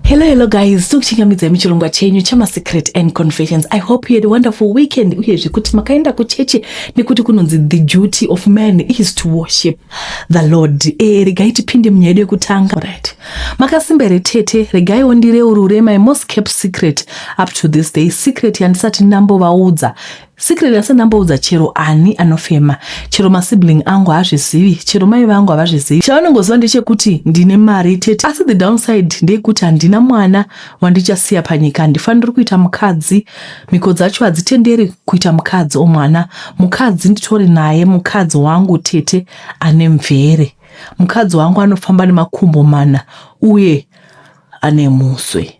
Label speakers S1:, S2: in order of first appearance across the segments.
S1: Hello guys, tukuchingamidza muchirongwa chenyu chama Secret and Confessions. I hope you had a wonderful weekend. Uyezve kuti makaenda kuchechi nekuti kunonzi the duty of man is to worship the Lord. Regai tipinde munyaya yedu yekutanga. Right. Makasimbere tete, regai ondireurure my most kept secret up to this day. Secret yandisati ndambovaudza. Secret yandisati ndamboudza chero ani anofema. Chero masibling angu hazvizivi, chero mai vangu havazvizivi. Chavanongoziva ndechekuti ndine mari tete. Asi the downside ndeyekuti handina mwana wandichasiya panyika. Handifaniri kuita mukadzi. Miko dzacho hadzitenderi kuita mukadzi omwana. Mukadzi nditori naye, mukadzi wangu tete ane mvere. Mukadzi wangu anofamba nemakumbo mana uye ane muswe.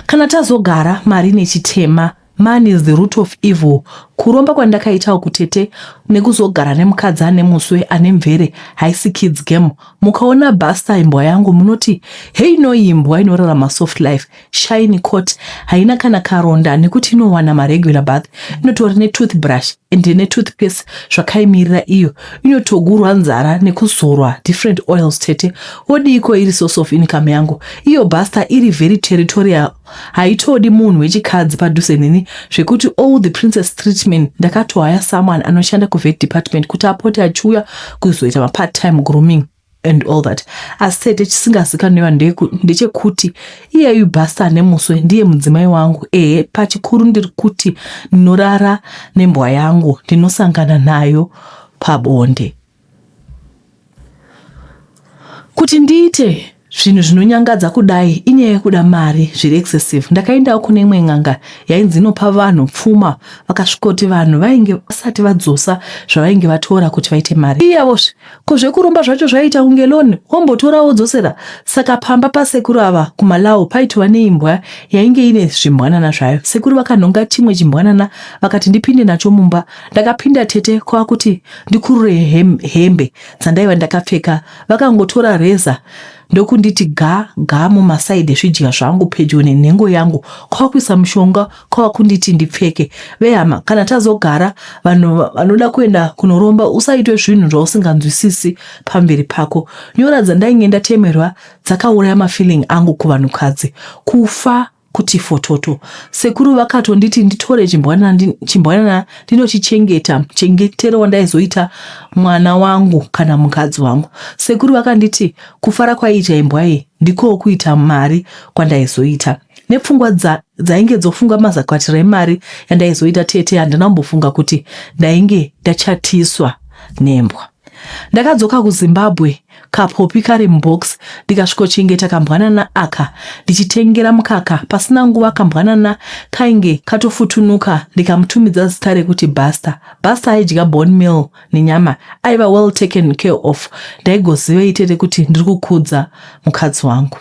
S1: Kana tazogara mari nechitema, man is the root of evil. Kuromba kwandakaita kutete nekuzogara nemukadzi ane muswe ane mvere haisi kids game. Mukaona basta imbwa yangu munoti hey no imbwa inorarama soft life shiny coat haina kana karonda nekuti inowana ma regular bath inotori ne toothbrush ende ne toothpaste zvakaimirira iyo inotogurwa nzara nekuzorwa different oils tete odiko iri source of income yangu. Iyo basta iri very territorial haitodi munhu wechikadzi padhuze neni zvekuti all the princess treatment ndakatohaya someone anoshanda kuvet department kuti apote achiuya kuzoita ma part time grooming and all that. As said, chisingazikanwa ndechekuti iyeyu basta nemuswe ndiye mudzimai wangu. Pachikuru ndiri kuti ndinorara nembwa yangu, ndinosangana nayo pabonde. Kuti ndiite zvinhu zvinonyangadza kudai inyaya yekuda mari zviri excessive. Ndakaendawo kune imwe n'anga yainzi inopa vanhu pfuma vakasvikoti vanhu vainge vasati vadzosa zvavainge vatora kuti vaite mari. Iyavozve kozvekuromba zvacho zvaita kunge loni wombotora wodzosera. Saka pamba pasekuru ava kumalawo paitwa neimbwa yainge ine zvimbwanana zvayo. Sekuru vakanhonga chimwe chimbwanana vakati ndipinde nacho mumba. Ndakapinda tete kwakuti ndikurure hembe dzandaiva ndakapfeka. Vakangotora reza ndokunditi ga mumasaidi ezvidya zvangu pedyo nenhengo yangu kwakuisa mushonga kwakunditi ndipfeke. Vehama, kana tazogara vanhu vanoda kuenda kunoromba usaitwe zvinhu zvausinganzwisisi pamberi pako. Nyora dzandainge ndatemerwa dzakauraya mafeeling angu kuvanhukadzi. Kufa kuti fototo. Sekuru vakatonditi nditore chimbwanana ndinochichengeta chengetero wandaizoita mwana wangu kana mukadzi wangu. Sekuru vakanditi kufara kwaita imbwa iyi ndiko kuita mari kwandaizoita. Nepfungwa dzainge dzofunga mazakwatira emari yandaizoita tete handinambofunga kuti ndainge ndachatiswa nembwa. Ndakadzoka kuZimbabwe kapopi kari mubox ndikasvikochengeta kambwanana aka ndichitengera mukaka. Pasina nguva kambwanana kainge katofutunuka ndikamutumidza zita rekuti Basta. Basta aidya bone meal nenyama, aiva well taken care of. Ndaigoziva itete kuti ndiri kukudza mukadzi wangu.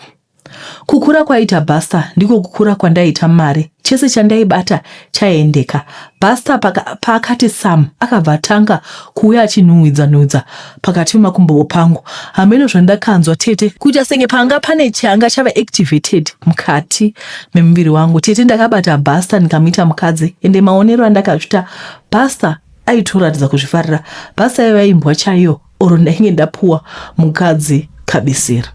S1: Kukura kwaita Basta ndiko kukura kwandaita mari. Chese chandaibata chaendeka. Basta pakati Sam akabva atanga kuuya achinhuhwidza pakati makumbo pangu. Hameno zvandakanzwa tete kuti senge panga pane changa chava activated mukati memuviri wangu. Tete ndakabata Basta ndikamuita mukadzi ende maonero andakazvita Basta aitoratidza kuzvifarira. Basta aiva imbwa chaiyo oro ndainge ndapuwa mukadzi kabisira.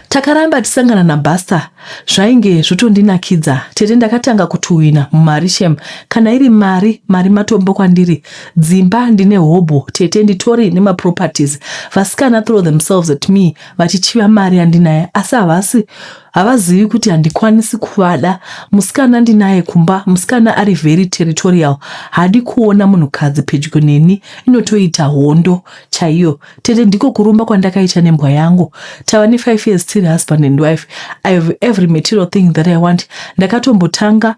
S1: Takaramba tisangana naBasta zvainge zvotondinakidza. Tete ndakatanga kutuhwina mumarishem. Kana iri mari matombo kwandiri. Dzimba ndine hobo tete nditori nema properties. Vasikana throw themselves at me vachichiva mari andinaye asi havazivi kuti handikwanisi kuvada. Musikana ndinaye kumba, musikana ari very territorial. Hadi kuona munhukadzi pedyo neni inotoita hondo chaiyo. Tete ndiko kurumba kwandakaita nembwa yangu. Tava ne 5 years still husband and wife. I have every material thing that I want. Ndakatombotanga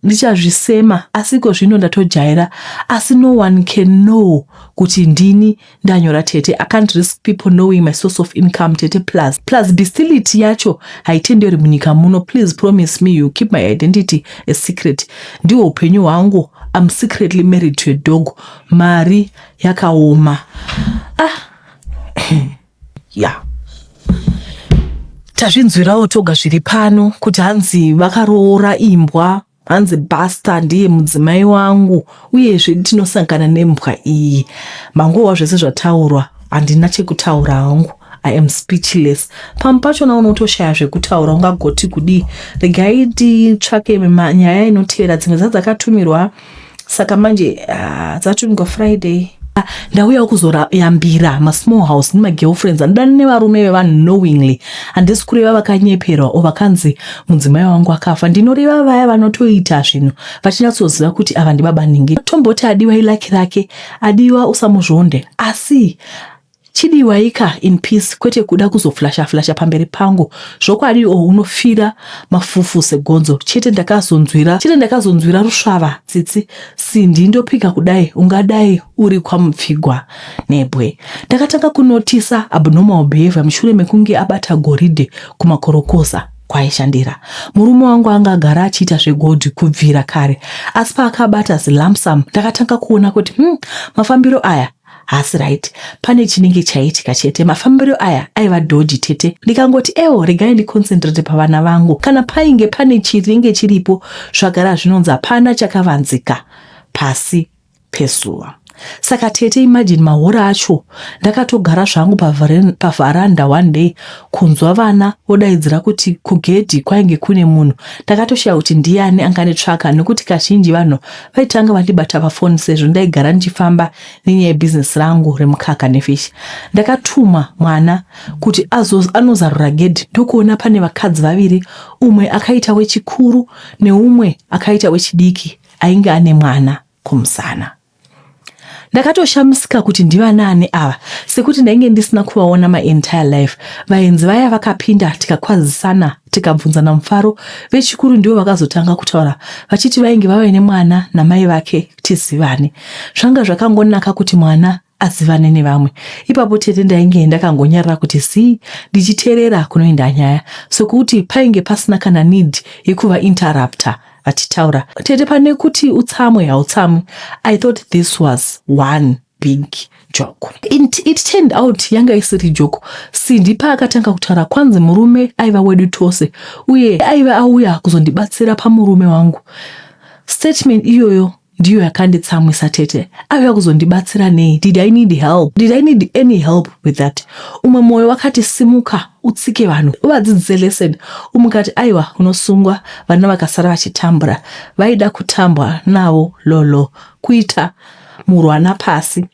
S1: ndichazvisema asiko zvino ndatojaira. Asi no one can know kuti ndini ndanyora tete. I can't risk people knowing my source of income tete plus bestiality yacho haitenderi munyika muno. Please promise me you keep my identity a secret. Ndiwo upenyu hwangu. I'm secretly married to a dog. Mari yakaoma. Yeah. Tazvinzwirawo toga zviri pano kuti hanzi vakaroora imbwa, hanzi Basta ndiye mudzimai wangu uyezve tinosangana nembwa iyi. Manguva zvese zvataurwa handina chekutaura hangu. I am speechless. Pampacho na unotoshaya zvekutaura ungagoti kudi. Regai nditsvake nyaya inotevera dzimwe dzakatumirwa. Saka manje dzatumirwa Friday. Ndauya kuzoyambira small house nima girlfriends andani nevarume vevanhu knowingly handisi kureva vakanyeperwa o vakanzi mudzimai wangu akafa. Ndinoreva vaya vanotoita zvinhu vachinatsoziva kuti ava ndibaba ningi. Tomboti adiwa ilaki rake, adiwa usamuzvonde, asi chidiwaika in peace, kwete kuda kuzoflasha pamberi pangu zvokwadi unofira mafufu segonzo. Chete ndakazonzwira rusvava tsitsi sindi ndopika kudai ungadai uri kwamupfigwa nebwe. Ndakatanga kunotisa abnormal behavior mushure mekunge abata goridhe kumakorokosa kwaishandira. Murume wangu anga agara achiita zvegodhi kubvira kare, asi paakabata zilamsam ndakatanga kuona kuti mafambiro aya hasi right, pane chinenge chaitika chete. Mafambiro aya aiva dodgy tete. Ndikangoti regai ndiconcentrate pavana vangu. Kana painge pane chiringe chiripo zvagara zvinonzi hapana chakavanzika pasi pezuva. Saka tete imagine mahora acho ndakatogara zvangu pavharanda one day kunzwa vana vodaidzira kuti kugedhi kwainge kune munhu. Ndakatoshaya kuti ndiani anganitsvaka nekuti kazhinji vanhu vaitanga vandibata pafoni sezvo ndaigara ndichifamba nenyaya yebusiness rangu remukaka nefish. Ndakatuma mwana kuti anozarura gedhi ndokuona pane vakadzi vaviri, umwe akaita wechikuru neumwe akaita wechidiki ainge ane mwana kumusana. Ndakatoshamisika kuti ndivanani ava sekuti ndainge ndisina kuvaona my entire life. Vaenzi vaya vakapinda tikakwazisana tikabvunzana mufaro. Vechikuru ndivo vakazotanga kutaura vachiti vainge vava nemwana namai vake tizivane. Zvanga zvakangonaka kuti mwana azivane nevamwe. Ipapo tete ndainge ndakangonyarara kuti ndichiteerera kunoenda nyaya, sokuti painge pasina kana need yekuva interrupter vachitaura. Tete pane kuti utsamwe hautsamwe, I thought this was one big joke. It turned out yanga isiri joke. Sindi paakatanga kutaura kwanzi murume aiva wedu tose uye aiva auya kuzondibatsira pamurume wangu. Statement iyoyo ndiyo yakanditsamwisa tete. Auya kuzondibatsira nei? Did I need help? Did I need any help with that? Umwe moyo wakati simuka utsike vanhu uvadzidzise lesson. Umukati aiwa unosungwa vana vakasara vachitambura, vaida kutambwa navo lolo kuita murwana pasi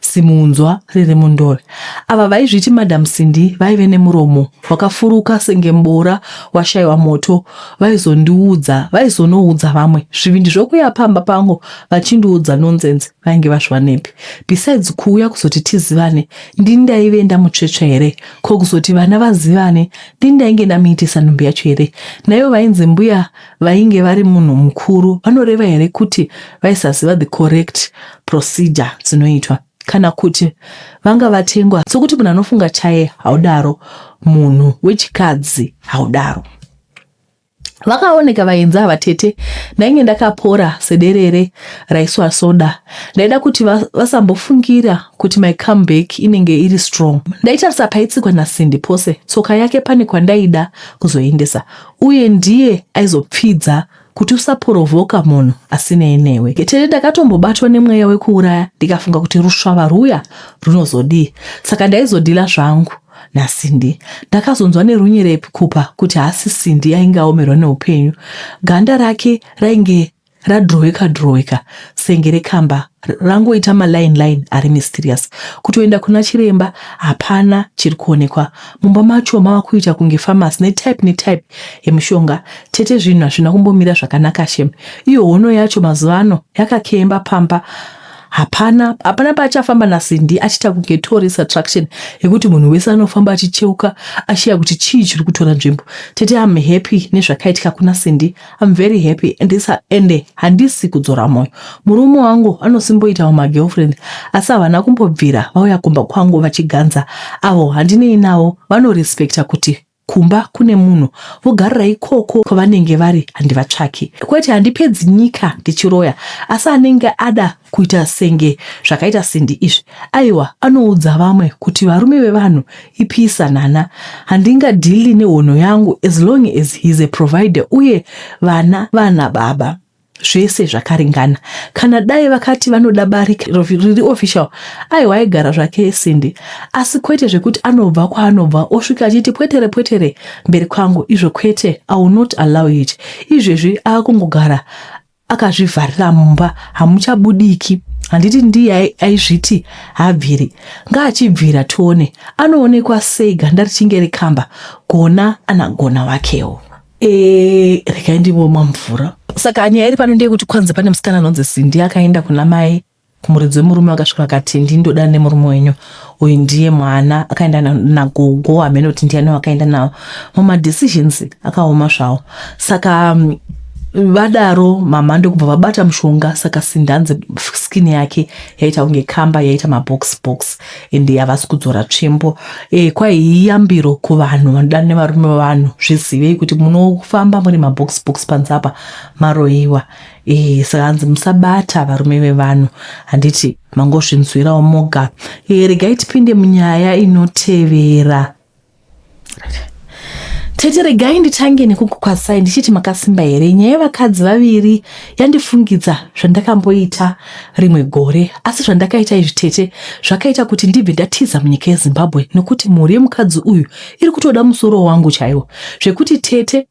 S1: simunzwa riri mundove. Ava vaizviti Madam Cindy vaive nemuromo wakafuruka senge mbora washayiwa moto. Vaizonoudza vamwe zvivindi zvokuya pamba pangu vachindiudza nonsense vainge vazviwa nepi. Besides kuuya kuzoti tizivane, ndini ndaive ndamutsvetsva here? Ko kuzoti vana vazivane, ndini ndainge ndamuitisa nhumbi yacho here? Naivo vainzi mbuya vainge vari munhu mukuru vanoreva here kuti vaisaziva the correct procedure dzinoitwa? Kana kuti vanga vatengwa sokuti munhu anofunga chaye haudaro, munhu wechikadzi haudaro. Vakaoneka vaenzi ava tete. Ndainge ndakapora sederere raiswa soda. Ndaida kuti vasambofungira kuti my comeback inenge iri strong. Ndaitarisa paitsikwa naCindy pose, tsoka yake pane kwandaida kuzoendesa, uye ndiye aizopfidza kuti usaporovoka munhu asine newe. Tete ndakatombobatwa nemweya wekuuraya, ndikafunga kuti rusvava ruya runozodii. Saka ndaizodhila zvangu naCindy. Ndakazonzwa nerunyere kupa kuti hasi Cindy ainge aomerwa neupenyu. Ganda rake rainge radroweka senge rekamba rangoita maline ari mysterious. Kutoenda kuna chiremba hapana chiri kuonekwa. Mumba macho mava kuita kunge pharmacy netype yemishonga. Tete zvinhu hazvina kumbomira zvakanaka shem. Iyo hono yacho mazuvano yakakemba pamba. Hapana pachafamba naCindy achita kunge tourist attraction yekuti munhu wese anofamba achicheuka ashiya kuti chii chiri kutora nzvimbo. Tete I'm happy nezvakaitika kuna Cindy. I'm very happy ende handisi kudzora moyo. Murume wangu anosimboita magirlfriend asi havana kumbobvira vauya kumba kwangu vachiganza. Avo handinei navo, vanorespekta kuti kumba kune munhu, vogarira ikoko kwavanenge vari handivatsvaki. Kwete handipedzi nyika ndichiroya, asi anenge ada kuita senge zvakaita Cindy izvi, aiwa anoudza vamwe kuti varume vevanhu ipisa nana. Handingadhili nehono yangu as long as he is a provider uye vana baba. zvese zvakaringana. Kana dai vakati vanoda bari riri official, aiwa aigara zvake Cindy, asi kwete zvekuti anobva kwaanobva osvika achiti pwetere mberi kwangu, izvo kwete, I will not allow it. Izvezvi akungogara akazvivharira mumba, hamuchabudiki. Handiti ndiye aizviti habviri, ngaachibvira tuone, anoonekwa sei ganda richinge rikamba, gona anagona wakewo. Regai ndivomwa mvura. Saka nyaya iri pano ndeyekuti kwanza pane musikana anonzi Cindy akaenda kuna mai kumuridzi wemurume, akasvika akati ndindoda nemurume wenyu, uyu ndiye mwana. Akaenda nagogo, hamene kuti ndiani wakaenda nawo. Mumadecisions akaoma zvawo. Saka vadaro mama ndokubva vabata mushonga, saka Cindy skin yake yaita kunge kamba, yaita mabox ende havasi kudzora tsvimbo. Kwai yambiro kuvanhu vanoda nevarume vavanhu, zvizive kuti munofamba muri mabox panze apa maroiwa. Saka hanzi musabata varume vevanhu, handiti mangozvinzwirawo moga. Regai tipinde munyaya inotevera. Tete, regai nditange nekukukwasai ndichiti makasimba here. Nyaya yevakadzi vaviri yandifungidza zvandakamboita rimwe gore, asi zvandakaita izvi tete zvakaita kuti ndibve ndatiza munyika yeZimbabwe, nekuti mhuri yemukadzi uyu iri kutoda musoro wangu chaiwo, zvekuti tete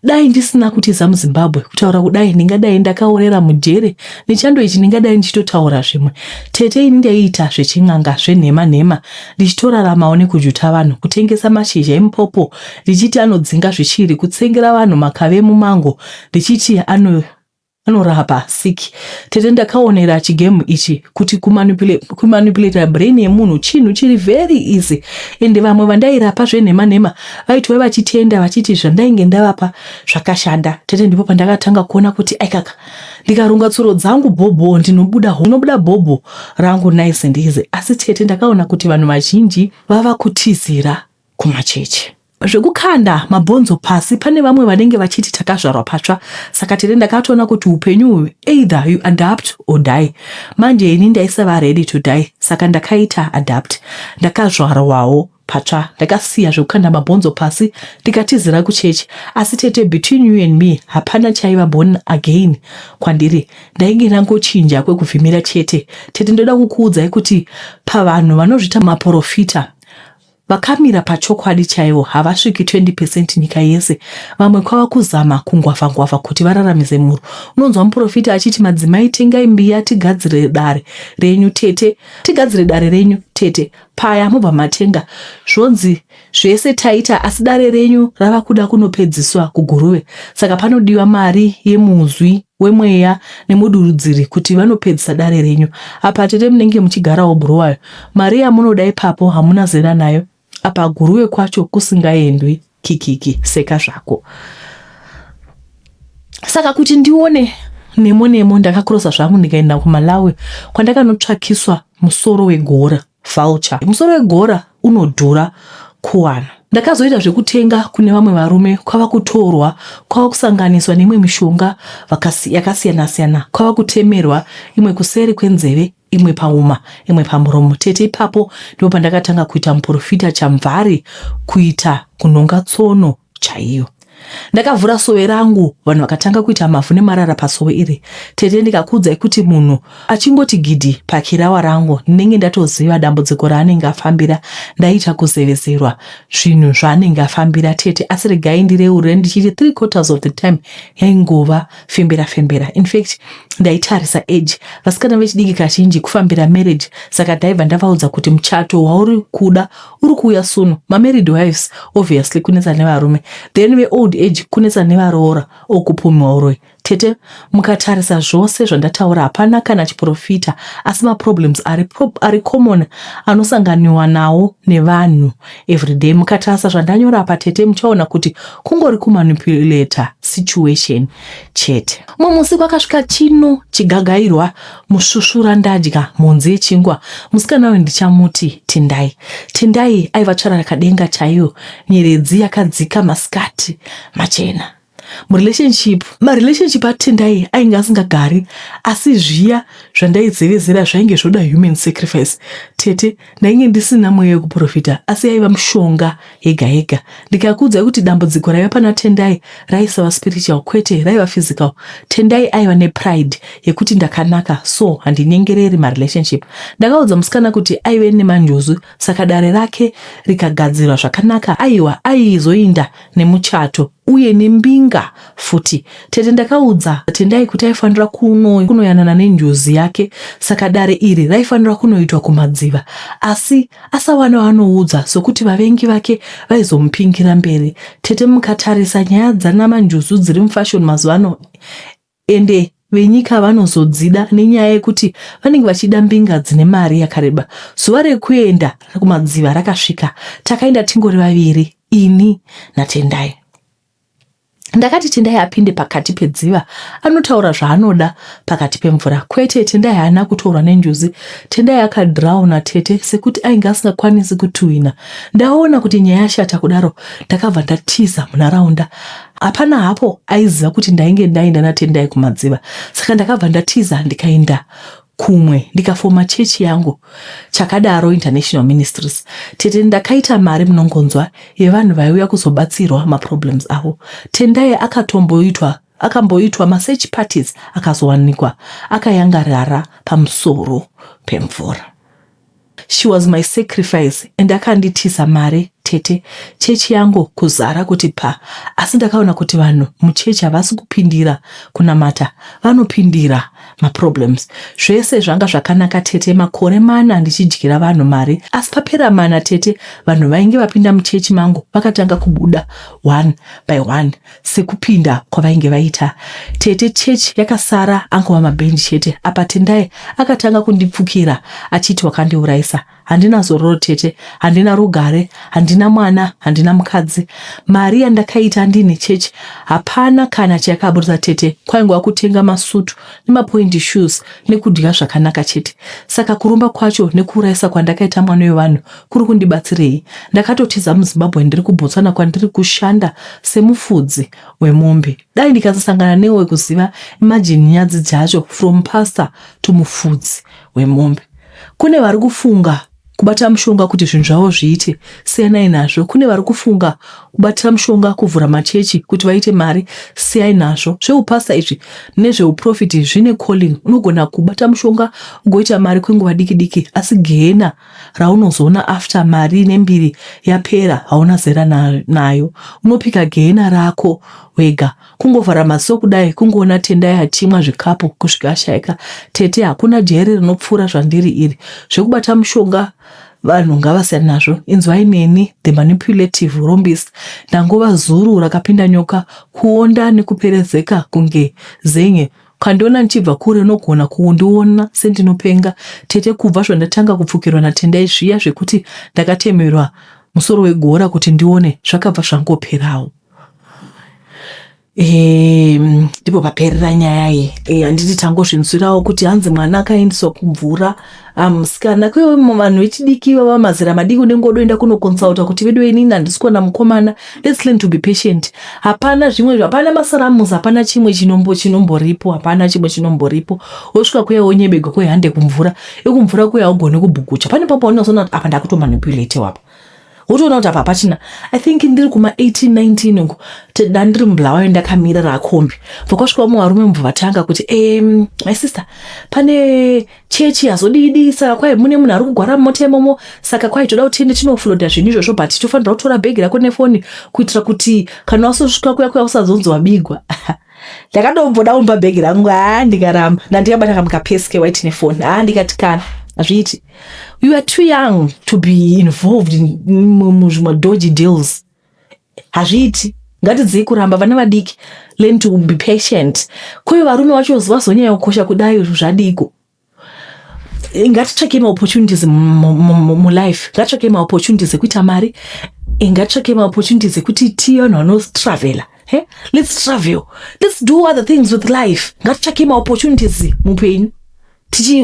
S1: dai ndisina kutiza muZimbabwe, kutaura kudai ndingadai ndakaorera mujere nechando ichi ndingadai ndichitotaura zvimwe. Tete ini ndaiita zvechin'anga zvenhema ndichitoraramawo nekujuta vanhu, kutengesa mashizha emupopo ndichiti anodzinga zvichiri, kutsengera vanhu makave mumango ndichiti anorapa siki. Tete ndakaonera chigemu ichi kuti kumanipulate brain yemunhu chinhu chiri very easy, ende vamwe vandairapa zvenhema vaitova vachitenda vachiti zvandainge ndavapa zvakashanda. Tete ndipo pandakatanga kuona kuti aikaka ndikaronga tsuro dzangu bhobho ndinobuda bhobho rangu nice and easy. Asi tete ndakaona kuti vanhu vazhinji vava kutizira kumacheche zvekukanda mabhonzo pasi. Pane vamwe vanenge vachiti takazvarwa patsva, saka tete ndakatoona kuti upenyu uyu either you adapt or die. Manje ini ndaisava ready to die, saka ndakaita adapt. Ndakazvarwawo patsva, ndakasiya zvekukanda mabhonzo pasi ndikatizira kuchechi. Asi tete, between you and me hapana chaiva born again kwandiri. Ndainge ndangochinja kwekuvhimira chete. Tete, ndoda kukuudzai kuti pavanhu vanozvita maprofita vakamira pachokwadi chaiwo havasviki 20% nyika yese. Vamwe kwava kuzama kungwavha kuti vararamise mhuri. Unonzwa muprofita achiti madzimai tengai mbiya tigadzire dare renyu tete, tigadzire dare renyu tete. Paya mubva matenga zvonzi zvese taita, asi dare renyu rava kuda kunopedziswa kuguruve. Saka panodiwa mari yemuzwi wemweya nemudurudziri kuti vanopedzisa dare renyu. Apa tete munenge muchigarawo bhuruwayo, mari yamunoda ipapo hamuna zera nayo, apa guruwe kwacho kusingaendwi kikiki seka zvako. Saka kuti ndione nemo ndakakurosa zvangu ndikaenda kuMalawi kwandakanotsvakiswa musoro wegora, vulture. Musoro wegora unodhura kuwana. Ndakazoita zvekutenga kune vamwe varume, kwava kutorwa, kwava kusanganiswa neimwe mishonga yakasiyana-siyana, kwava kutemerwa, imwe kuseri kwenzeve, imwe pauma, imwe pamuromo. Tete ipapo ndipo pandakatanga kuita muprofita chamvari, kuita kunonga tsono chaiyo. Ndakavhura sowe rangu, vanhu vakatanga kuita mavhu nemarara pasowe iri. Tete, ndikakuudzai kuti munhu achingoti gidhi pakirawa rangu ndinenge ndatoziva dambudziko raanenge afambira. Ndaita kuzevezerwa zvinhu zvaanenge afambira tete, asi regai ndireurire ndichiti 3/4 of the time yaingova fembera. In fact, ndaitarisa age, vasikana vechidiki kazhinji kufambira marriage. Saka ndaibva ndavaudza kuti muchato wauri kuda uri kuuya soon. Married wives obviously kunetsa nevarume, then ve old age kunetsa nevaroora okupumiwa uroi. Tete, mukatarisa zvose zvandataura hapana kana chiprofita, asi maproblems ari common anosanganiwa nawo nevanhu everyday. Mukatarisa zvandanyora apa tete, muchaona kuti kungori kumanipulata situation chete. Mumusi kwakasvika chino chigagairwa mushushura ndadya mhonzi yechingwa. Musikana uyu ndichamuti Tendai aiva tsvara rakadenga chaiyo, nyeredzi yakadzika, masikati machena. marelationship atendai ainge asingagari, asi zviya zvandaizevezera zvainge zvoda human sacrifice. Tete ndainge ndisina mweya wekuprofita, asi yaiva mushonga yega yega. Ndikakuudza kuti dambudziko raiva pana Tendai raisava spiritual kwete raiva physical. Tendai aiva nepride yekuti ndakanaka, so handinyengereri marelationship. Ndakaudza musikana kuti aive nemanjozu, saka dare rake rikagadzirwa zvakanaka aizoinda nemuchato uye nembinga futi. Tete ndakaudza Tendai kuti aifanira kunoyanana nenjozi yake, saka dare iri raifanira kunoitwa kumadziva, asi asawana wanoudza sokuti vavengi vake vaizomupingira mberi. Tete mukatarisa nyaya dzanamanjozu dziri mufashion mazuvano, ende venyika vanozodzida nenyaya yekuti vanenge vachida mbinga dzine mari yakareba. Zuva rekuenda kumadziva rakasvika, takaenda tingori vaviri, ini naTendai. Ndakati Tendai apinde pakati pedziva anotaura zvaanoda pakati pemvura. Kwete, Tendai haana kutorwa nenjozi. Tendai akadhrauna Tete sekuti ainge asingakwanisi kutuhwina. Ndaona kuti nyaya yashata kudaro, ndakabva ndatiza munharaunda. Hapana hapo aiziva kuti ndainge ndaenda naTendai kumadziva, saka ndakabva ndatiza ndikaenda kumwe ndikafoma chechi yangu Chakadaro International Ministries. Tete ndakaita mari munongonzwa yevanhu vaiuya kuzobatsirwa maproblems avo. Tendai akamboitwa masearch parties akazowanikwa akayangarara pamusoro pemvura. She was my sacrifice, and akanditisa mari Tete chechi yangu kuzara kuti asi ndakaona kuti vanhu muchechi havasi kupindira kunamata, vanopindira maproblems. Zvese zvanga zvakanaka Tete, makore 4 ndichidyira vanhu mari, asi papera 4 Tete vanhu vainge vapinda muchechi mangu vakatanga kubuda one by one sekupinda kwavainge vaita. Tete chechi yakasara angova mabhendi chete. Apa Tendai akatanga kundipfukira achiti wakandiuraisa. Handina zororo Tete, handina rugare, handina mwana, handina mukadzi. Mari yandakaita ndine chechi hapana kana chakaburza Tete. Kwaingwa kutenga masutu nemapoint shoes nekudya zvakanaka chete. Saka kurumba kwacho nekuuraisa kwandakaita mwana wevanhu kuri kundibatsirei. Ndakatotiza muZimbabwe ndiri kuBotswana kwandiri kushanda semufudzi wemombe. Dai ndikasangana newe kuziva, imagine nyadzi dzacho from pastor to mufudzi wemombe. Kune vari kufunga kubata mushonga kuti zvinhu zvavo zviite, siyanai nazvo. Kune vari kufunga kubatira mushonga kuvhura machechi kuti vaite mari, siyai nazvo. Zveupasta izvi nezveuprofiti zvine calling. Unogona kubata mushonga ugoita mari kwenguva diki diki, asi gehena raunozoona after mari nembiri yapera hauna zera nayo. Unopika gehena rako wega. Kungovhara maziso kudai, kungoona Tendai achimwa zvikapu kusvika ashayika. Tete hakuna jeri rinopfuura zvandiri iri. Zvekubata mushonga vanhu ngavasiyane nazvo. Inzwai neni, the manipulative rombist. Ndangova zuru rakapinda nyoka, kuonda nekuperezeka kunge zenye. Kandiona nchibva kure nogona kundiona sendinopenga. Tete kubva zvandatanga kupfukirwa naTendai zviya zvekuti ndakatemerwa musoro wegora kuti ndione zvakabva zvangoperawo. Ndipo paperera nyaya iyi. Handiti tangozvinzwirawo kuti hanzi mwana akaendeswa kumvura. Musikana kwewo vanhu vechidiki vava mazera madiki unengodoenda kunokonsulta kuti vedu inini handisi kuona mukomana. Let's learn to be patient. Hapana zvimwe, hapana masaramuzi, hapana chimwe chinomboripo, hapana chimwe chinomboripo. Wosvika kuya wonyebega kwehande kumvura. Kumvura kuya ugone kubhukucha. Pane papa unozoona kuti apa ndakutomanipulate wapa. Wotoona kuti apa pachina. I think ndiri kuma 18-19 uko ndandiri muBulawayo ndakamirira akombi. Vakasvika muvarume mubvatanga kuti my sister, pane chechi yazodidi, saka kwai mune munhu ari kugwara mumota imomo, saka kwai toda kuti tiende tinofloda zvinhu izvozvo, but tofanira kutora bhegi rako nefoni kuitira kuti kana wasosvika kuya usazonzi wabigwa. Ndakatombodaumba bhegi rangu, ndikaramba. Ndandikabata kamukapesike waiti nefoni. Ndikati kana azviiti. We were too young to be involved in dodgy deals. Hazviiti. Ngatidzei kuramba vana vadiki. Learn to be patient. Kuyo varume wacho vazonyanya kukosha kudai zvadiko. Ngatitsvake opportunities mu life. Ngatitsvake opportunities ekuita mari. Ngatitsvake opportunities ekuti tiyo vanotravela. Let's travel. Let's do other things with life. Ngatitsvake opportunities mupenyu.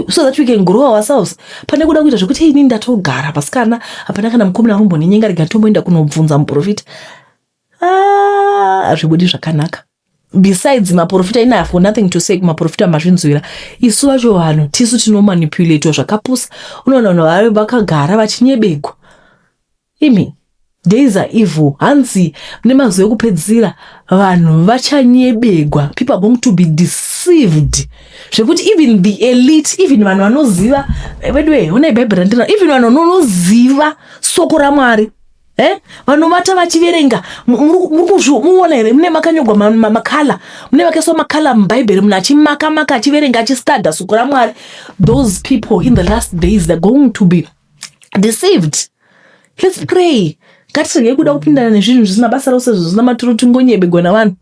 S1: So that we can grow ourselves. Pane kuda kuita zvekuti inini ndatogara pasikana, hapana kana mukomana rumboni nyenga rikatomboenda kunobvunza muprofita. Hazvibudi zvakanaka. besides maprofita ina have nothing to say kumaprofita mazvinzwira. Isu vacho vanhu tisu tinomanipulate zvakapusa. Unoona vanhu vari vakagara vachinyebegwa. Days are evil. Hanzi nemazuva ekupedzisira vanhu vachanyebegwa. People are going to be deceived. Zvekuti even the elite, even vanhu vanoziva, by the way, une Bible randina, even vanhu vanoziva soko raMwari. Vanhu vata vachiverenga muona here mune makanyogwa makala mune vakaiswa makala mubhaibheri munhu achimaka achiverenga achistadha soko raMwari. Those people in the last days they're going to be deceived. Let's pray. Ngatirege kuda kupindana nezvinhu zvisina basa rose zvisina maturo tingonyebegwa navanhu.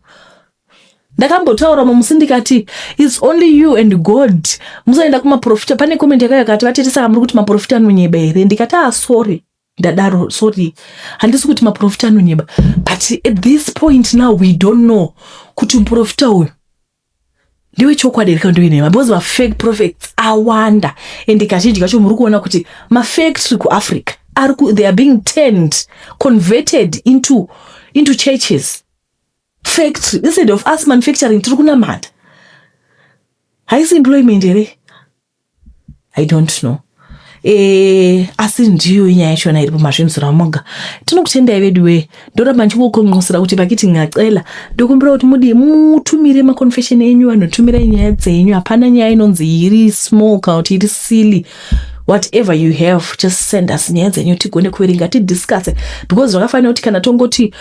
S1: Ndakambotaura mumusindikati it's only you and God. Musaenda kumaprofita. Pane comment yakati vatetesa muri kuti maprofita anonyeba here. Ndikati sorry. Dadaro sorry. Handisi kuti maprofita anonyeba. But at this point now we don't know kuti muprofita uyu ndiwe chokwadi rikandoinema because fake prophets awanda. And kazhinji kacho muri kuona kuti mafake ku Africa they are being turned, converted into churches. Factory instead of us manufacturing tiri kunamata. Haisi employment here? I don't know. Asi ndiyo inyaya yachona iri pamazvinzwira amonga. Tinokutendai veduwe ndoramba ndichikukonqosera kuti pakiti ngacela ndokumbira kuti mudi mutumire maconfession enyu anotumira nyaya dzenyu. Hapana nyaya inonzi iri small kana kuti iri silly. Whatever you have, just send us nyaya dzenyu tigone kuverenga tidiscuss, because zvakafanira kuti kana tongoti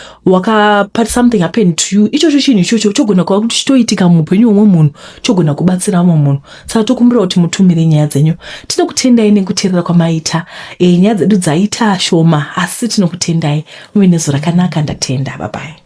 S1: something happened to you, ichocho chinhu ichocho chogona kuva kuti chitoitika muupenyu hwomwe munhu chogona kubatsira mumwe munhu. Saka tokumbira kuti mutumire nyaya dzenyu. Tinokutendai nekuteerera kwamaita. Nyaya dzedu dzaita shoma asi tinokutendai. Muve nezuva rakanaka. Ndatenda. Bye bye.